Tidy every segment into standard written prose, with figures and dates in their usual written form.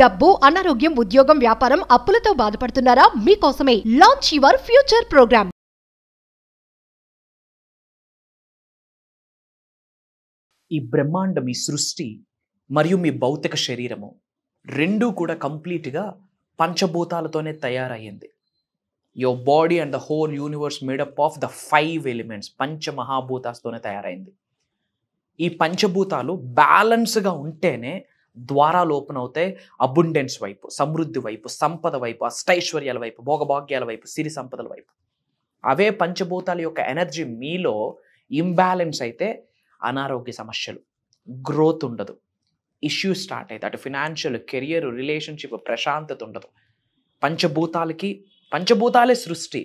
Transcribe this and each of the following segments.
డబ్బు, అనారోగ్యం, ఉద్యోగం, వ్యాపారం, అప్పులతో బాధపడుతున్నారా? మీకోసమే లాంచ్ యువర్ ఫ్యూచర్ ప్రోగ్రామ్. ఈ బ్రహ్మాండం, ఈ సృష్టి మరియు మీ భౌతిక శరీరము రెండూ కూడా కంప్లీట్గా పంచభూతాలతోనే తయారయ్యింది. Your body and the whole universe made up of the 5 elements, పంచమహాభూతాలతోనే తయారైంది. ఈ పంచభూతాలు బ్యాలెన్స్గా ఉంటేనే ద్వారాలు ఓపెన్ అవుతాయి అబుండెన్స్ వైపు, సమృద్ధి వైపు, సంపద వైపు, అష్టైశ్వర్యాల వైపు, భోగభాగ్యాల వైపు, సిరి సంపదల వైపు. అవే పంచభూతాల యొక్క ఎనర్జీ మీలో ఇంబ్యాలెన్స్ అయితే అనారోగ్య సమస్యలు, గ్రోత్ ఉండదు, ఇష్యూస్ స్టార్ట్ అవుతాయి. అటు ఫినాన్షియల్, కెరియర్, రిలేషన్షిప్, ప్రశాంతత ఉండదు. పంచభూతాలే సృష్టి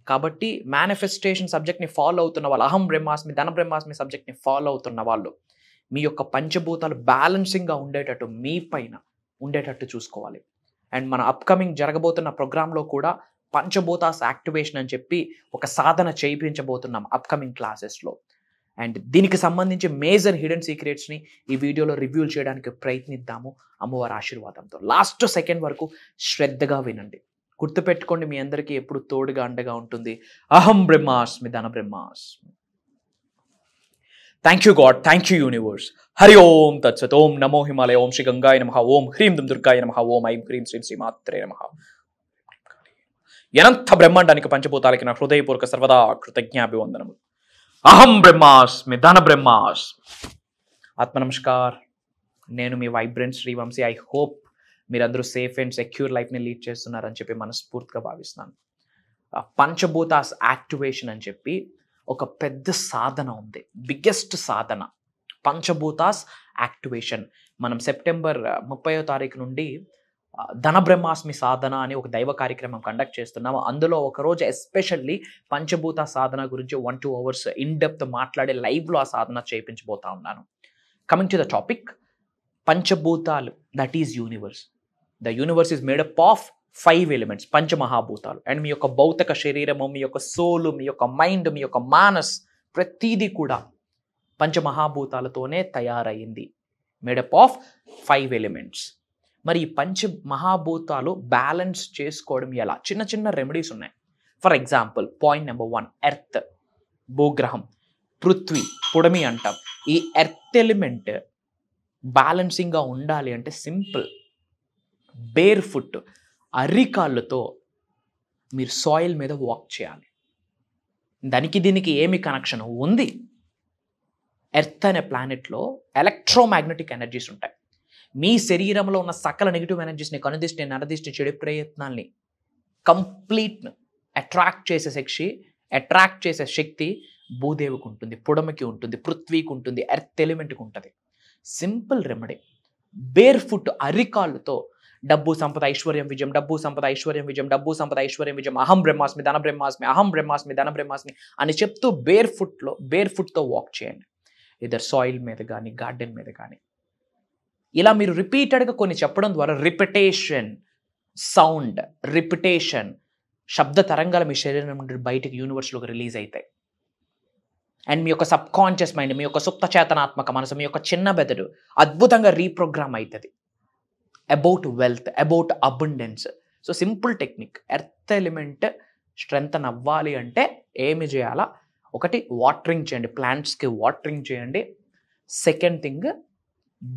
కాబట్టి మేనిఫెస్టేషన్ సబ్జెక్ట్ని ఫాలో అవుతున్న వాళ్ళు, అహం బ్రహ్మాస్మి, ధన బ్రహ్మాస్మి సబ్జెక్ట్ని ఫాలో అవుతున్న వాళ్ళు మీ యొక్క పంచభూతాలు బ్యాలెన్సింగ్గా ఉండేటట్టు, మీ పైన ఉండేటట్టు చూసుకోవాలి. అండ్ మన అప్కమింగ్ జరగబోతున్న ప్రోగ్రాంలో కూడా పంచభూతాస్ యాక్టివేషన్ అని చెప్పి ఒక సాధన చేయించబోతున్నాం అప్కమింగ్ క్లాసెస్లో. అండ్ దీనికి సంబంధించి మేజర్ హిడెన్ సీక్రెట్స్ని ఈ వీడియోలో రివ్యూ చేయడానికి ప్రయత్నిద్దాము అమ్మవారి ఆశీర్వాదంతో. లాస్ట్ సెకండ్ వరకు శ్రద్ధగా వినండి. గుర్తుపెట్టుకోండి, మీ అందరికీ ఎప్పుడు తోడుగా అండగా ఉంటుంది అహం బ్రహ్మాస్మి, ధన బ్రహ్మాస్మి. Thank you God, thank you universe. Hari ఓం తత్సత్. ఓం నమో హిమాలయ. ఓం శ్రీ గంగాయ నమః. ఓం హ్రీం దుం దుర్గాయ నమః. ఓం ఐం హ్రీం శ్రీం శ్రీమాత్రే నమః. అనంత బ్రహ్మాండానికి, పంచభూతాలకి నా హృదయపూర్వక సర్వదా కృతజ్ఞాభివందనము. అహం బ్రహ్మాస్మి, ధన బ్రహ్మాస్మి. ఆత్మ నమస్కార్. నేను మీ వైబ్రెంట్ శ్రీవంశీ. ఐ హోప్ మీరందరూ సేఫ్ అండ్ సెక్యూర్ లైఫ్ని లీడ్ చేస్తున్నారని చెప్పి మనస్ఫూర్తిగా భావిస్తున్నాను. పంచభూతాస్ యాక్టివేషన్ అని చెప్పి ఒక పెద్ద సాధన ఉంది, బిగ్గెస్ట్ సాధన పంచభూతాస్ యాక్టివేషన్. మనం సెప్టెంబర్ 30వ తారీఖు నుండి ధన బ్రహ్మాస్మి సాధన అని ఒక దైవ కార్యక్రమం కండక్ట్ చేస్తున్నాము. అందులో ఒకరోజు ఎస్పెషల్లీ పంచభూత సాధన గురించి 1-2 అవర్స్ ఇన్ డెప్త్ మాట్లాడే లైవ్లో ఆ సాధన చేయించబోతా ఉన్నాను. కమింగ్ టు ద టాపిక్, పంచభూతాలు, that is universe. The universe is made up 5 elements, పంచమహాభూతాలు. అండ్ మీ యొక్క భౌతిక శరీరము, మీ యొక్క సోలు, మీ యొక్క మైండ్, మీ యొక్క మానస్, ప్రతిదీ కూడా పంచమహాభూతాలతోనే తయారైంది, మేడప్ ఆఫ్ 5 ఎలిమెంట్స్. మరి ఈ పంచమహాభూతాలు బ్యాలెన్స్ చేసుకోవడం ఎలా? చిన్న చిన్న రెమెడీస్ ఉన్నాయి. For example, point number 1, earth, భూగ్రహం, పృథ్వీ, పుడమి అంటాం. ఈ ఎర్త్ ఎలిమెంట్ బ్యాలెన్సింగ్గా ఉండాలి అంటే సింపుల్, బేర్ ఫుట్, అరికాళ్ళతో మీరు సాయిల్ మీద వాక్ చేయాలి. దానికి దీనికి ఏమి కనెక్షన్ ఉంది? ఎర్త్ అనే ప్లానెట్లో ఎలక్ట్రోమాగ్నెటిక్ ఎనర్జీస్ ఉంటాయి. మీ శరీరంలో ఉన్న సకల నెగిటివ్ ఎనర్జీస్ని, కనుదిష్టి, నరదిష్టి, చెడు ప్రయత్నాల్ని కంప్లీట్ అట్రాక్ట్ చేసే శక్తి భూదేవికి ఉంటుంది, పుడమికి ఉంటుంది, పృథ్వీకి ఉంటుంది, ఎర్త్ ఎలిమెంట్కి ఉంటుంది. సింపుల్ రెమెడీ, బేర్ ఫుట్, అరికాళ్ళతో డబ్బు సంపద ఐశ్వర్యం విజయం, డబ్బు సంపద ఐశ్వర్యం విజయం, డబ్బు సంపద ఐశ్వర్యం విజయం, అహం బ్రహ్మాస్మి, ధన బ్రహ్మాస్మి, అహం బ్రహ్మాస్మి, ధన బ్రహ్మాస్మి అని చెప్తూ బేర్ ఫుట్తో వాక్ చేయండి. ఇదర్ సాయిల్ మీద కానీ, గార్డెన్ మీద కానీ. ఇలా మీరు రిపీటెడ్గా కొన్ని చెప్పడం ద్వారా రిపిటేషన్, సౌండ్ రిపిటేషన్, శబ్ద తరంగాలు మీ శరీరం నుండి బయటికి యూనివర్స్లోకి రిలీజ్ అవుతాయి. అండ్ మీ యొక్క సబ్ కాన్షియస్ మైండ్, మీ యొక్క సుప్త చేతనాత్మక మనసు, మీ యొక్క చిన్న బెదడు అద్భుతంగా రీప్రోగ్రామ్ అవుతుంది about wealth, about abundance. So simple technique. Earth element strengthen అవ్వాలి అంటే ఏమి చేయాలా? ఒకటి, వాటరింగ్ చేయండి, ప్లాంట్స్కి వాటరింగ్ చేయండి. సెకండ్ థింగ్,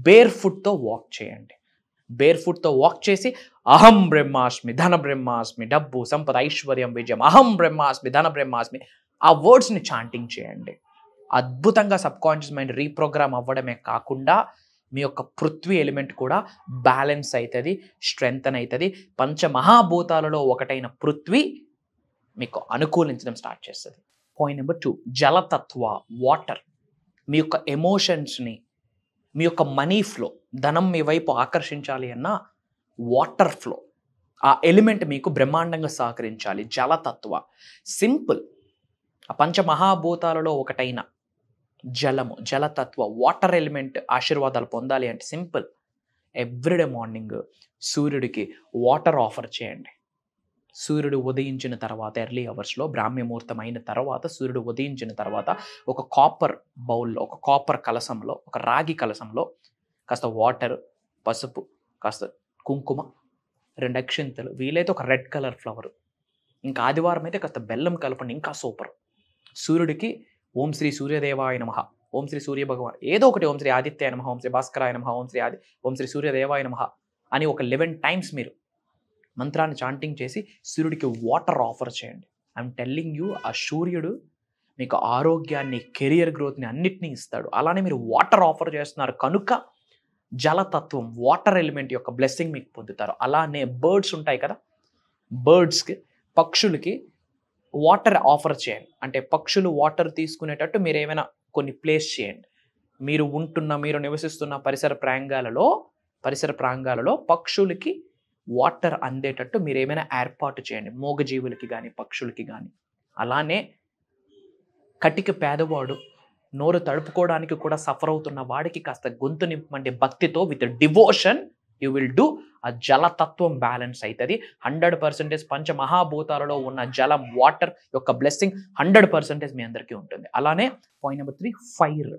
బేర్ ఫుట్తో వాక్ చేయండి. బేర్ ఫుట్తో వాక్ చేసి అహం బ్రహ్మాస్మి, ధన బ్రహ్మాస్మి, డబ్బు సంపద ఐశ్వర్యం విజయం, అహం బ్రహ్మాస్మి, ధన బ్రహ్మాస్మి, ఆ వర్డ్స్ని చాంటింగ్ చేయండి. అద్భుతంగా సబ్ కాన్షియస్ మైండ్ రీప్రోగ్రామ్ అవ్వడమే కాకుండా మీ యొక్క పృథ్వీ ఎలిమెంట్ కూడా బ్యాలెన్స్ అవుతుంది, స్ట్రెంగ్తన్ అవుతుంది. పంచమహాభూతాలలో ఒకటైన పృథ్వీ మీకు అనుకూలించడం స్టార్ట్ చేస్తుంది. పాయింట్ నెంబర్ 2, జలతత్వ, వాటర్. మీ యొక్క ఎమోషన్స్ని, మీ యొక్క మనీ ఫ్లో, ధనం మీ వైపు ఆకర్షించాలి అన్న వాటర్ ఫ్లో, ఆ ఎలిమెంట్ మీకు బ్రహ్మాండంగా సహకరించాలి. జలతత్వ సింపుల్. ఆ పంచమహాభూతాలలో ఒకటైన జలము, జలతత్వ, వాటర్ ఎలిమెంట్ ఆశీర్వాదాలు పొందాలి అంటే సింపుల్. ఎవ్రీడే మార్నింగ్ సూర్యుడికి వాటర్ ఆఫర్ చేయండి. సూర్యుడు ఉదయించిన తర్వాత ఎర్లీ అవర్స్లో, బ్రాహ్మ్యముహూర్తం అయిన తర్వాత, సూర్యుడు ఉదయించిన తర్వాత ఒక కాపర్ బౌల్లో, ఒక కాపర్ కలసంలో, ఒక రాగి కలసంలో కాస్త వాటర్, పసుపు, కాస్త కుంకుమ, 2 అక్షింతలు, వీలైతే ఒక రెడ్ కలర్ ఫ్లవర్. ఇంకా ఆదివారం అయితే కాస్త బెల్లం కలపండి, ఇంకా సూపర్. సూర్యుడికి ఓం శ్రీ సూర్యదేవాయ నమః, ఓం శ్రీ సూర్య భగవాన్, ఏదో ఒకటి, ఓం శ్రీ ఆదిత్యాయ నమః, ఓం శ్రీ భాస్కరాయ నమః, ఓం శ్రీ సూర్యదేవాయ నమః అని ఒక 11 టైమ్స్ మీరు మంత్రాన్ని చాంటింగ్ చేసి సూర్యుడికి వాటర్ ఆఫర్ చేయండి. ఐఎమ్ టెల్లింగ్ యూ, ఆ సూర్యుడు మీకు ఆరోగ్యాన్ని, కెరియర్ గ్రోత్ని అన్నిటినీ ఇస్తాడు. అలానే మీరు వాటర్ ఆఫర్ చేస్తున్నారు కనుక జలతత్వం, వాటర్ ఎలిమెంట్ యొక్క బ్లెస్సింగ్ మీకు పొందుతారు. అలానే బర్డ్స్ ఉంటాయి కదా, బర్డ్స్కి, పక్షులకి వాటర్ ఆఫర్ చేయండి. అంటే పక్షులు వాటర్ తీసుకునేటట్టు మీరు ఏమైనా కొన్ని ప్లేస్ చేయండి. మీరు నివసిస్తున్న పరిసర ప్రాంగాలలో పక్షులకి వాటర్ అందేటట్టు మీరు ఏమైనా ఏర్పాటు చేయండి, మూగజీవులకి కానీ పక్షులకి కానీ. అలానే కటిక పేదవాడు, నోరు తడుపుకోవడానికి కూడా సఫర్ అవుతున్న వాడికి కాస్త గొంతు నింపమంటే భక్తితో, with devotion you will do. ఆ జలతత్వం బ్యాలెన్స్ అవుతుంది 100%. పంచమహాభూతాలలో ఉన్న జలం, వాటర్ యొక్క బ్లెస్సింగ్ 100% మీ అందరికీ ఉంటుంది. అలానే పాయింట్ నెంబర్ 3, ఫైర్,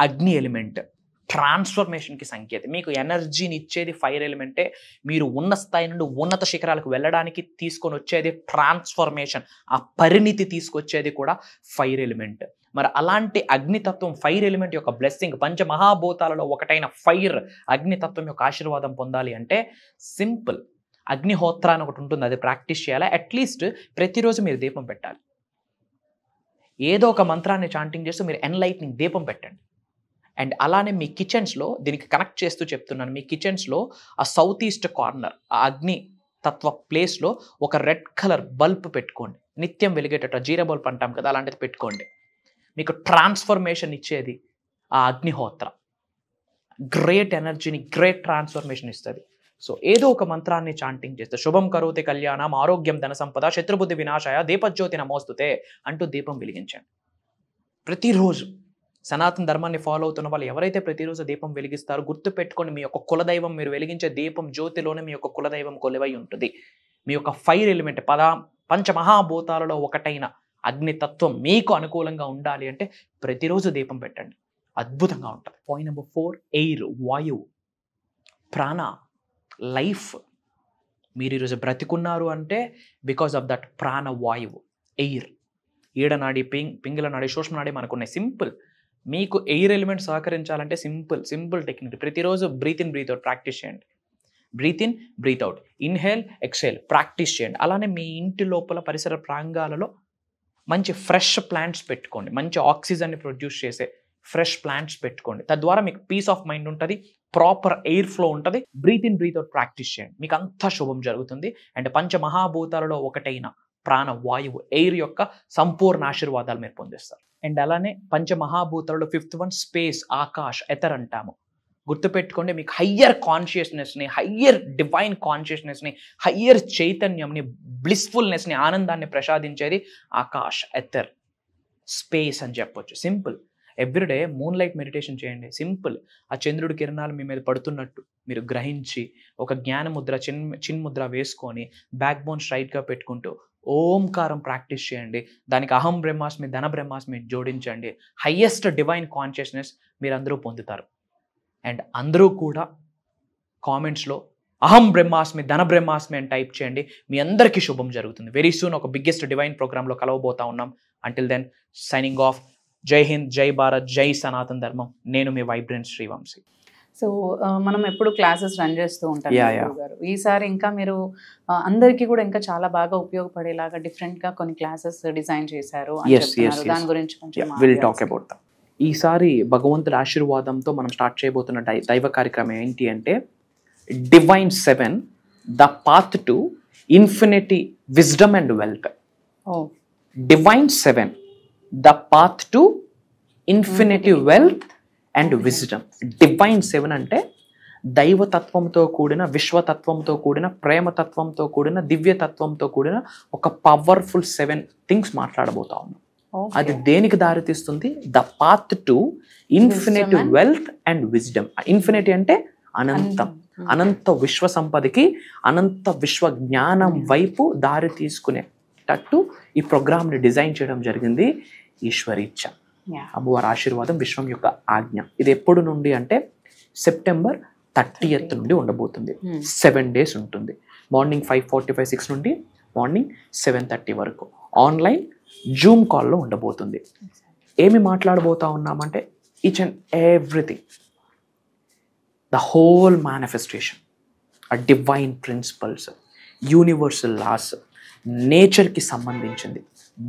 అగ్ని ఎలిమెంట్ ట్రాన్స్ఫర్మేషన్కి సంకేతం. మీకు ఎనర్జీని ఇచ్చేది ఫైర్ ఎలిమెంటే. మీరు ఉన్న స్థాయి నుండి ఉన్నత శిఖరాలకు వెళ్ళడానికి తీసుకొని వచ్చేది ట్రాన్స్ఫర్మేషన్, ఆ పరిణితి తీసుకొచ్చేది కూడా ఫైర్ ఎలిమెంట్. మరి అలాంటి అగ్నితత్వం, ఫైర్ ఎలిమెంట్ యొక్క బ్లెస్సింగ్, పంచమహాభూతాలలో ఒకటైన ఫైర్, అగ్నితత్వం యొక్క ఆశీర్వాదం పొందాలి అంటే సింపుల్. అగ్నిహోత్ర అని ఒకటి ఉంటుంది, అది ప్రాక్టీస్ చేయాలి. అట్లీస్ట్ ప్రతిరోజు మీరు దీపం పెట్టాలి. ఏదో ఒక మంత్రాన్ని చాంటింగ్ చేస్తూ మీరు ఎన్లైట్నింగ్ దీపం పెట్టండి. అండ్ అలానే మీ కిచెన్స్లో, దీనికి కనెక్ట్ చేస్తూ చెప్తున్నాను, మీ కిచెన్స్లో ఆ సౌత్ ఈస్ట్ కార్నర్, ఆ అగ్ని తత్వ ప్లేస్లో ఒక రెడ్ కలర్ బల్బ్ పెట్టుకోండి, నిత్యం వెలిగేటట్టు. జీరా బల్బ్ అంటాం కదా, అలాంటిది పెట్టుకోండి. మీకు ట్రాన్స్ఫర్మేషన్ ఇచ్చేది ఆ అగ్నిహోత్ర. గ్రేట్ ఎనర్జీని, గ్రేట్ ట్రాన్స్ఫర్మేషన్ ఇస్తుంది. సో ఏదో ఒక మంత్రాన్ని చాంటింగ్ చేస్తే, శుభం కరోతి కళ్యాణం, ఆరోగ్యం ధన సంపద, శత్రుబుద్ధి వినాశాయ, దీపజ్యోతి నమోస్తుతే అంటూ దీపం వెలిగించండి ప్రతిరోజు. సనాతన ధర్మాన్ని ఫాలో అవుతున్న వాళ్ళు ఎవరైతే ప్రతిరోజు దీపం వెలిగిస్తారో గుర్తుపెట్టుకోండి, మీ యొక్క కులదైవం, మీరు వెలిగించే దీపం జ్యోతిలోనే మీ యొక్క కులదైవం కొలువై ఉంటుంది. మీ యొక్క ఫైర్ ఎలిమెంట్, పంచమహాభూతాలలో ఒకటైన అగ్నితత్వం మీకు అనుకూలంగా ఉండాలి అంటే ప్రతిరోజు దీపం పెట్టండి, అద్భుతంగా ఉంటుంది. పాయింట్ నెంబర్ 4, ఎయిర్, వాయువు, ప్రాణ, లైఫ్. మీరు ఈరోజు బ్రతికున్నారు అంటే బికాస్ ఆఫ్ దట్ ప్రాణ వాయువు, ఎయిర్. ఈడనాడి, పింగళనాడి, సూక్ష్మనాడి మనకున్నాయి. సింపుల్. మీకు ఎయిర్ ఎలిమెంట్ సహకరించాలంటే సింపుల్ టెక్నిక్. ప్రతిరోజు breathe in breathe out practice చేయండి. Breathe in breathe out, inhale exhale practice చేయండి. అలానే మీ ఇంటి లోపల పరిసర ప్రాంగాలలో మంచి ఫ్రెష్ ప్లాంట్స్ పెట్టుకోండి, మంచి ఆక్సిజన్ని ప్రొడ్యూస్ చేసే ఫ్రెష్ ప్లాంట్స్ పెట్టుకోండి. తద్వారా మీకు పీస్ ఆఫ్ మైండ్ ఉంటుంది, ప్రాపర్ ఎయిర్ ఫ్లో ఉంటుంది. Breathe in breathe out practice చేయండి, మీకు అంతా శుభం జరుగుతుంది. అండ్ పంచమహాభూతాలలో ఒకటైన ప్రాణ వాయువు, ఎయిర్ యొక్క సంపూర్ణ ఆశీర్వాదాలు మీరు పొందిస్తారు. అండ్ అలానే పంచమహాభూతాలలో 5th one space, Akash, Ather అంటాము. గుర్తుపెట్టుకోండి, మీకు హయ్యర్ కాన్షియస్నెస్ని, హయ్యర్ డివైన్ కాన్షియస్నెస్ని, హయ్యర్ చైతన్యంని, బ్లిస్ఫుల్నెస్ని, ఆనందాన్ని ప్రసాదించేది ఆకాష్, ఎథర్, స్పేస్ అని చెప్పొచ్చు. Simple. Everyday moon light meditation చేయండి. సింపుల్. ఆ చంద్రుడి కిరణాలు మీ మీద పడుతున్నట్టు మీరు గ్రహించి ఒక జ్ఞాన ముద్ర, చిన్ముద్ర వేసుకొని బ్యాక్ బోన్ స్ట్రైట్గా పెట్టుకుంటూ ఓంకారం ప్రాక్టీస్ చేయండి. దానికి అహం బ్రహ్మాస్మి, ధన బ్రహ్మాస్మి జోడించండి. హయ్యెస్ట్ డివైన్ కాన్షియస్నెస్ మీరు అందరూ పొందుతారు. అండ్ అందరూ కూడా కామెంట్స్లో అహం బ్రహ్మాస్మి, ధన బ్రహ్మాస్మి అని టైప్ చేయండి. మీ అందరికీ శుభం జరుగుతుంది. వెరీ సూన్ ఒక బిగ్గెస్ట్ డివైన్ ప్రోగ్రాంలో కలవబోతా ఉన్నాం. Until then signing off. Jai Hind, జై భారత్, జై సనాతన ధర్మం. నేను మీ వైబ్రెంట్ శ్రీవంశీ. సో మనం ఎప్పుడు క్లాసెస్ రన్ చేస్తూ ఉంటాం గారు. ఈసారి ఇంకా మీరు అందరికీ కూడా ఇంకా చాలా బాగా ఉపయోగపడేలాగా డిఫరెంట్గా కొన్ని క్లాసెస్ డిజైన్ చేశారు. దాని గురించి విల్ టాక్ అబౌట్ దట్. ఈసారి భగవంతుడి ఆశీర్వాదంతో మనం స్టార్ట్ చేయబోతున్న దైవ కార్యక్రమం ఏంటి అంటే divine 7, the path to infinity wisdom and wealth. Divine 7, the path to infinity wealth and wisdom. Divine 7 అంటే దైవతత్వంతో కూడిన, విశ్వతత్వంతో కూడిన, ప్రేమతత్వంతో కూడిన, దివ్యతత్వంతో కూడిన ఒక పవర్ఫుల్ 7 థింగ్స్ మాట్లాడబోతా ఉన్నాం. అది దేనికి దారితీస్తుంది? The path to infinity wealth and wisdom. Infinity అంటే అనంతం, అనంత విశ్వ సంపదకి, అనంత విశ్వ జ్ఞానం వైపు దారి తీసుకునేటట్టు ఈ ప్రోగ్రామ్ని డిజైన్ చేయడం జరిగింది. ఈశ్వరీచ్ఛ, అమ్మవారి ఆశీర్వాదం, విశ్వం యొక్క ఆజ్ఞ. ఇది ఎప్పుడు నుండి అంటే సెప్టెంబర్ 30th నుండి ఉండబోతుంది. 7 days ఉంటుంది. మార్నింగ్ 5:45, 6 నుండి మార్నింగ్ 7:30 వరకు ఆన్లైన్ జూమ్ కాల్లో ఉండబోతుంది. ఏమి మాట్లాడబోతా ఉన్నామంటే each and everything, the whole manifestation, ఆ డివైన్ ప్రిన్సిపల్స్, యూనివర్సల్ లాస్, నేచర్కి సంబంధించింది,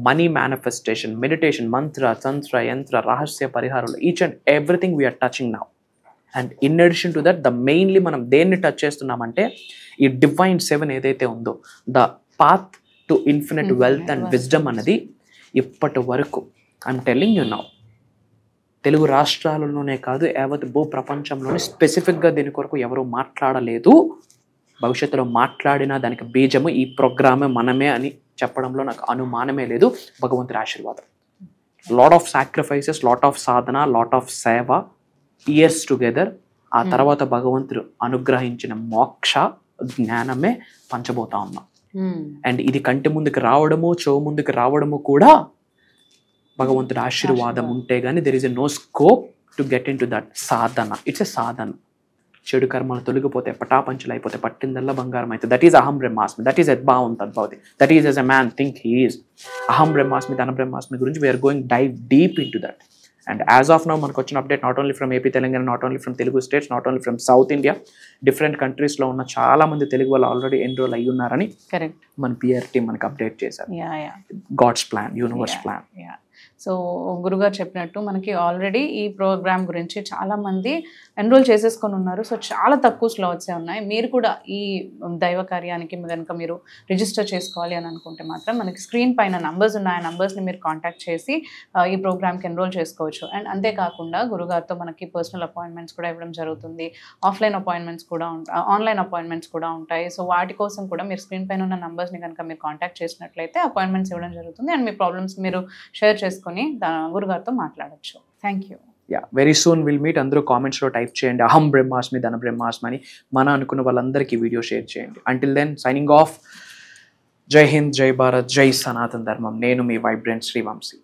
మనీ మేనిఫెస్టేషన్, మెడిటేషన్, మంత్ర, తంత్ర, యంత్ర, రహస్య పరిహారాలు, each and everything we are touching now. And in addition to that mainly మనం దేన్ని టచ్ చేస్తున్నామంటే ఈ డివైన్ 7 ఏదైతే ఉందో, the path to infinite wealth and wisdom అన్నది ఇప్పటి వరకు I'm telling you now Telugu రాష్ట్రాలలోనే కాదు యావత్ భూ ప్రపంచంలోనే స్పెసిఫిక్గా దీని కొరకు ఎవరు మాట్లాడలేదు. భవిష్యత్తులో మాట్లాడినా దానికి బీజము ఈ ప్రోగ్రామే మనమే అని చెప్పడంలో నాకు అనుమానమే లేదు. భగవంతుడి ఆశీర్వాదం, lot of sacrifices, lot of Sadhana, lot of సేవ, ఇయర్స్ టుగెదర్. ఆ తర్వాత భగవంతుడు అనుగ్రహించిన మోక్ష జ్ఞానమే పంచబోతా ఉన్నాం. అండ్ ఇది కంటి ముందుకు రావడము, చెవు ముందుకు రావడము కూడా భగవంతుడి ఆశీర్వాదం ఉంటే గానీ there is a no scope to get into that సాధన. ఇట్స్ ఎ సాధన. చెడు కర్మలు తొలగిపోతే, పటాపంచలు అయిపోతే, పట్టిందల్లా బంగారం అయితే. దట్ ఈస్ అహం బ్రహ్మాస్మి, దట్ ఈస్ యద్భావం తద్భవతి, that is as a man think he is. అహం బ్రహ్మాస్మి, ధన బ్రహ్మాస్మి గురించి we are going dive deep into that. And as of now మనకు వచ్చిన update not only from AP, Telangana, not only from Telugu states, not only from South India, different కంట్రీస్లో ఉన్న చాలా మంది తెలుగు వాళ్ళు ఆల్రెడీ ఎన్రోల్ అయ్యి ఉన్నారని మన పిఆర్ టీమ్ మనకు అప్డేట్ చేశారు. God's plan, universe plan. So గురుగారు చెప్పినట్టు మనకి ఆల్రెడీ ఈ ప్రోగ్రామ్ గురించి చాలా మంది ఎన్రోల్ చేసేసుకొని ఉన్నారు. సో చాలా తక్కువ స్లాట్సే ఉన్నాయి. మీరు కూడా ఈ దైవ కార్యానికి కనుక మీరు రిజిస్టర్ చేసుకోవాలి అని అనుకుంటే మాత్రం మనకి స్క్రీన్ పైన నంబర్స్ ఉన్నాయి. ఆ నంబర్స్ని మీరు కాంటాక్ట్ చేసి ఈ ప్రోగ్రామ్కి ఎన్రోల్ చేసుకోవచ్చు. అండ్ అంతేకాకుండా గురుగారితో మనకి పర్సనల్ అపాయింట్మెంట్స్ కూడా ఇవ్వడం జరుగుతుంది. ఆఫ్లైన్ అపాయింట్మెంట్స్ కూడా ఉంటాయి, ఆన్లైన్ అపాయింట్మెంట్స్ కూడా ఉంటాయి. సో వాటి కోసం కూడా మీరు స్క్రీన్ పైన ఉన్న నంబర్స్ని కనుక మీరు కాంటాక్ట్ చేసినట్లయితే అపాయింట్మెంట్స్ ఇవ్వడం జరుగుతుంది. అండ్ మీ ప్రాబ్లమ్స్ మీరు షేర్ చేసుకొని గురుగారితో మాట్లాడచ్చు. Thank you. Very soon will meet. అందరూ కామెంట్స్లో టైప్ చేయండి అహం బ్రహ్మాస్మి, ధన బ్రహ్మాస్మి అని. మన అనుకున్న వాళ్ళందరికీ వీడియో షేర్ చేయండి. Until then signing off. Jai Hind, జై భారత్, జై సనాతన్ ధర్మం. నేను మీ వైబ్రెంట్ శ్రీవంశీ.